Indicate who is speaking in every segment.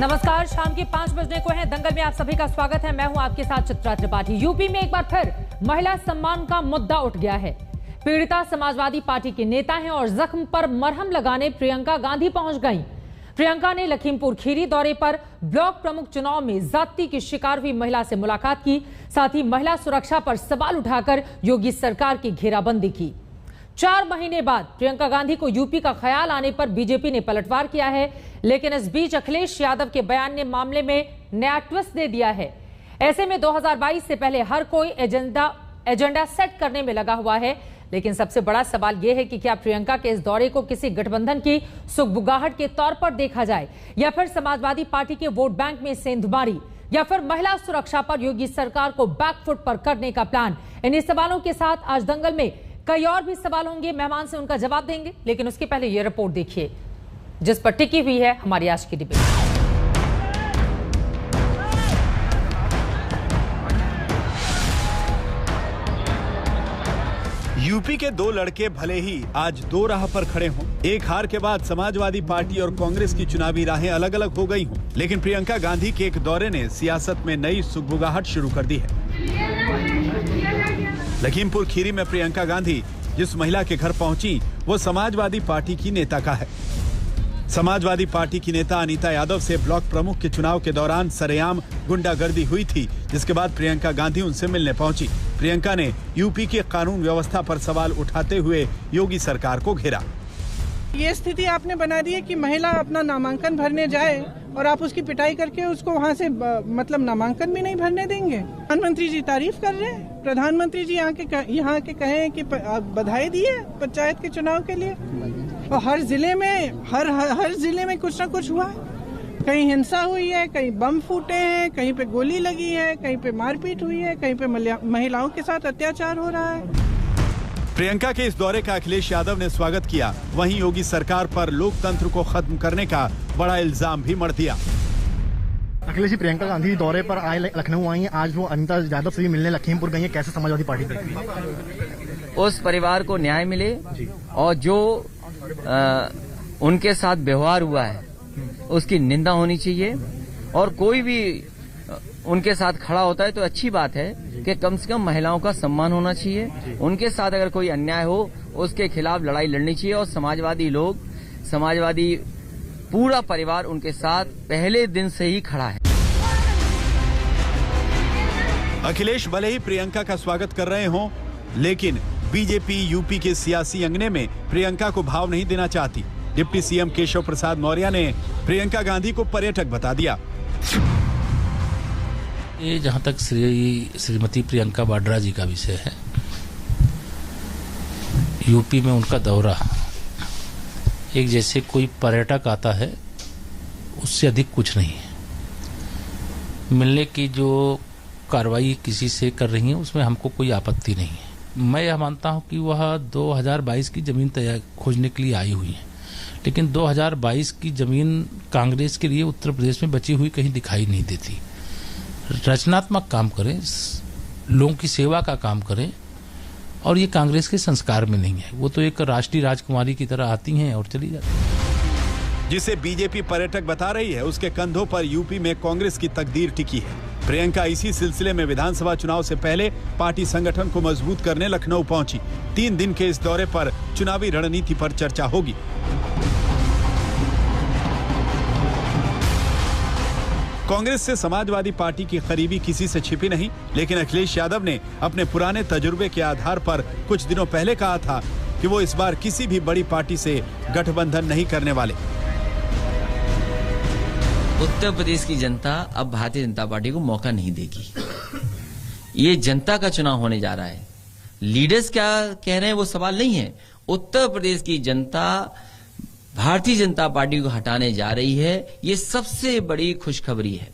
Speaker 1: नमस्कार, शाम के 5 बजने को है। दंगल में आप सभी का स्वागत है। मैं हूं आपके साथ चित्रा त्रिपाठी। यूपी में एक बार फिर महिला सम्मान का मुद्दा उठ गया है। पीड़िता समाजवादी पार्टी के नेता हैं और जख्म पर मरहम लगाने प्रियंका गांधी पहुंच गईं। प्रियंका ने लखीमपुर खीरी दौरे पर ब्लॉक प्रमुख चुनाव में ज्यादती की शिकार हुई महिला से मुलाकात की, साथ ही महिला सुरक्षा पर सवाल उठाकर योगी सरकार की घेराबंदी की। 4 महीने बाद प्रियंका गांधी को यूपी का ख्याल आने पर बीजेपी ने पलटवार किया है, लेकिन इस बीच अखिलेश यादव के बयान ने मामले में नया ट्विस्ट दे दिया है। ऐसे में 2022 से पहले हर कोई एजेंडा सेट करने में लगा हुआ है, लेकिन सबसे बड़ा सवाल यह है कि क्या प्रियंका के इस दौरे को किसी गठबंधन की सुगबुगाहट के तौर पर देखा जाए, या फिर समाजवादी पार्टी के वोट बैंक में सेंधमारी, या फिर महिला सुरक्षा पर योगी सरकार को बैकफुट पर करने का प्लान। इन्हीं सवालों के साथ आज दंगल में कई और भी सवाल होंगे। मेहमान से उनका जवाब देंगे, लेकिन उसके पहले यह रिपोर्ट देखिए जिस पर टिकी हुई है हमारी आज की डिबेट।
Speaker 2: यूपी के 2 लड़के भले ही आज 2 राह पर खड़े हों, एक हार के बाद समाजवादी पार्टी और कांग्रेस की चुनावी राहें अलग अलग हो गई हों, लेकिन प्रियंका गांधी के एक दौरे ने सियासत में नई सुगबुगाहट शुरू कर दी है। लखीमपुर खीरी में प्रियंका गांधी जिस महिला के घर पहुंची वो समाजवादी पार्टी की नेता का है। समाजवादी पार्टी की नेता अनीता यादव से ब्लॉक प्रमुख के चुनाव के दौरान सरेआम गुंडागर्दी हुई थी, जिसके बाद प्रियंका गांधी उनसे मिलने पहुंची। प्रियंका ने यूपी की कानून व्यवस्था पर सवाल उठाते हुए योगी सरकार को घेरा।
Speaker 3: ये स्थिति आपने बना दी है कि महिला अपना नामांकन भरने जाए और आप उसकी पिटाई करके उसको वहाँ से मतलब नामांकन भी नहीं भरने देंगे। प्रधानमंत्री जी तारीफ कर रहे हैं। प्रधानमंत्री जी यहाँ के कहे कि बधाई दी है पंचायत के चुनाव के लिए, और हर जिले में कुछ न कुछ हुआ है। कहीं हिंसा हुई है, कहीं बम फूटे हैं, कहीं पे गोली लगी है, कहीं पे मारपीट हुई है, कहीं पे महिलाओं के साथ अत्याचार हो रहा है।
Speaker 2: प्रियंका के इस दौरे का अखिलेश यादव ने स्वागत किया, वहीं योगी सरकार पर लोकतंत्र को खत्म करने का बड़ा इल्जाम भी मढ़ दिया।
Speaker 4: अखिलेश जी, प्रियंका गांधी दौरे पर आए लखनऊ आई हैं, आज वो अनीता यादव से भी मिलने लखीमपुर गई हैं, कैसे समाजवादी पार्टी देखती?
Speaker 5: उस परिवार को न्याय मिले और जो उनके साथ व्यवहार हुआ है उसकी निंदा होनी चाहिए, और कोई भी उनके साथ खड़ा होता है तो अच्छी बात है कि कम से कम महिलाओं का सम्मान होना चाहिए। उनके साथ अगर कोई अन्याय हो उसके खिलाफ लड़ाई लड़नी चाहिए, और समाजवादी पूरा परिवार उनके साथ पहले दिन से ही खड़ा है।
Speaker 2: अखिलेश भले ही प्रियंका का स्वागत कर रहे हों, लेकिन बीजेपी यूपी के सियासी अंगने में प्रियंका को भाव नहीं देना चाहती। डिप्टी सीएम केशव प्रसाद मौर्य ने प्रियंका गांधी को पर्यटक बता दिया।
Speaker 6: ये जहां तक श्रीमती प्रियंका वाड्रा जी का विषय है, यूपी में उनका दौरा एक जैसे कोई पर्यटक आता है उससे अधिक कुछ नहीं है। मिलने की जो कार्रवाई किसी से कर रही है उसमें हमको कोई आपत्ति नहीं है। मैं यह मानता हूं कि वह 2022 की जमीन तैयार खोजने के लिए आई हुई है, लेकिन 2022 की जमीन कांग्रेस के लिए उत्तर प्रदेश में बची हुई कहीं दिखाई नहीं देती। रचनात्मक काम करें, लोगों की सेवा का काम करें, और ये कांग्रेस के संस्कार में नहीं है। वो तो एक राष्ट्रीय राजकुमारी की तरह आती हैं और चली जाती हैं।
Speaker 2: जिसे बीजेपी पर्यटक बता रही है उसके कंधों पर यूपी में कांग्रेस की तकदीर टिकी है। प्रियंका इसी सिलसिले में विधानसभा चुनाव से पहले पार्टी संगठन को मजबूत करने लखनऊ पहुंची। 3 दिन के इस दौरे पर चुनावी रणनीति पर चर्चा होगी। कांग्रेस से समाजवादी पार्टी की करीबी किसी से छिपी नहीं, लेकिन अखिलेश यादव ने अपने पुराने तजुर्बे के आधार पर कुछ दिनों पहले कहा था कि वो इस बार किसी भी बड़ी पार्टी से गठबंधन नहीं करने वाले।
Speaker 5: उत्तर प्रदेश की जनता अब भारतीय जनता पार्टी को मौका नहीं देगी। ये जनता का चुनाव होने जा रहा है। लीडर्स क्या कह रहे हैं वो सवाल नहीं है। उत्तर प्रदेश की जनता भारतीय जनता पार्टी को हटाने जा रही है। ये सबसे बड़ी खुशखबरी है।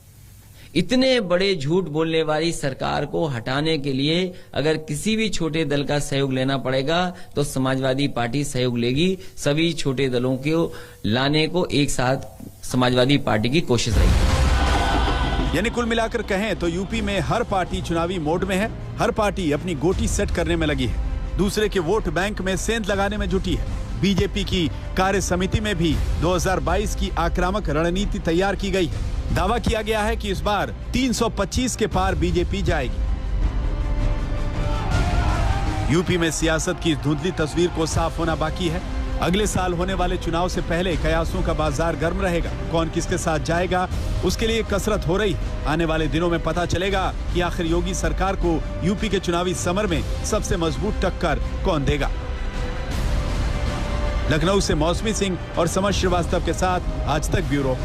Speaker 5: इतने बड़े झूठ बोलने वाली सरकार को हटाने के लिए अगर किसी भी छोटे दल का सहयोग लेना पड़ेगा तो समाजवादी पार्टी सहयोग लेगी। सभी छोटे दलों को लाने को एक साथ समाजवादी पार्टी की कोशिश रहेगी।
Speaker 2: यानी कुल मिलाकर कहें तो यूपी में हर पार्टी चुनावी मोड में है। हर पार्टी अपनी गोटी सेट करने में लगी है, दूसरे के वोट बैंक में सेंध लगाने में जुटी है। बीजेपी की कार्य समिति में भी 2022 की आक्रामक रणनीति तैयार की गई है। दावा किया गया है कि इस बार 325 के पार बीजेपी जाएगी। यूपी में सियासत की इस धुंधली तस्वीर को साफ होना बाकी है। अगले साल होने वाले चुनाव से पहले कयासों का बाजार गर्म रहेगा। कौन किसके साथ जाएगा, उसके लिए कसरत हो रही है। आने वाले दिनों में पता चलेगा कि आखिर योगी सरकार को यूपी के चुनावी समर में सबसे मजबूत टक्कर कौन देगा। लखनऊ से मौसमी सिंह और समर श्रीवास्तव के साथ आज तक ब्यूरो।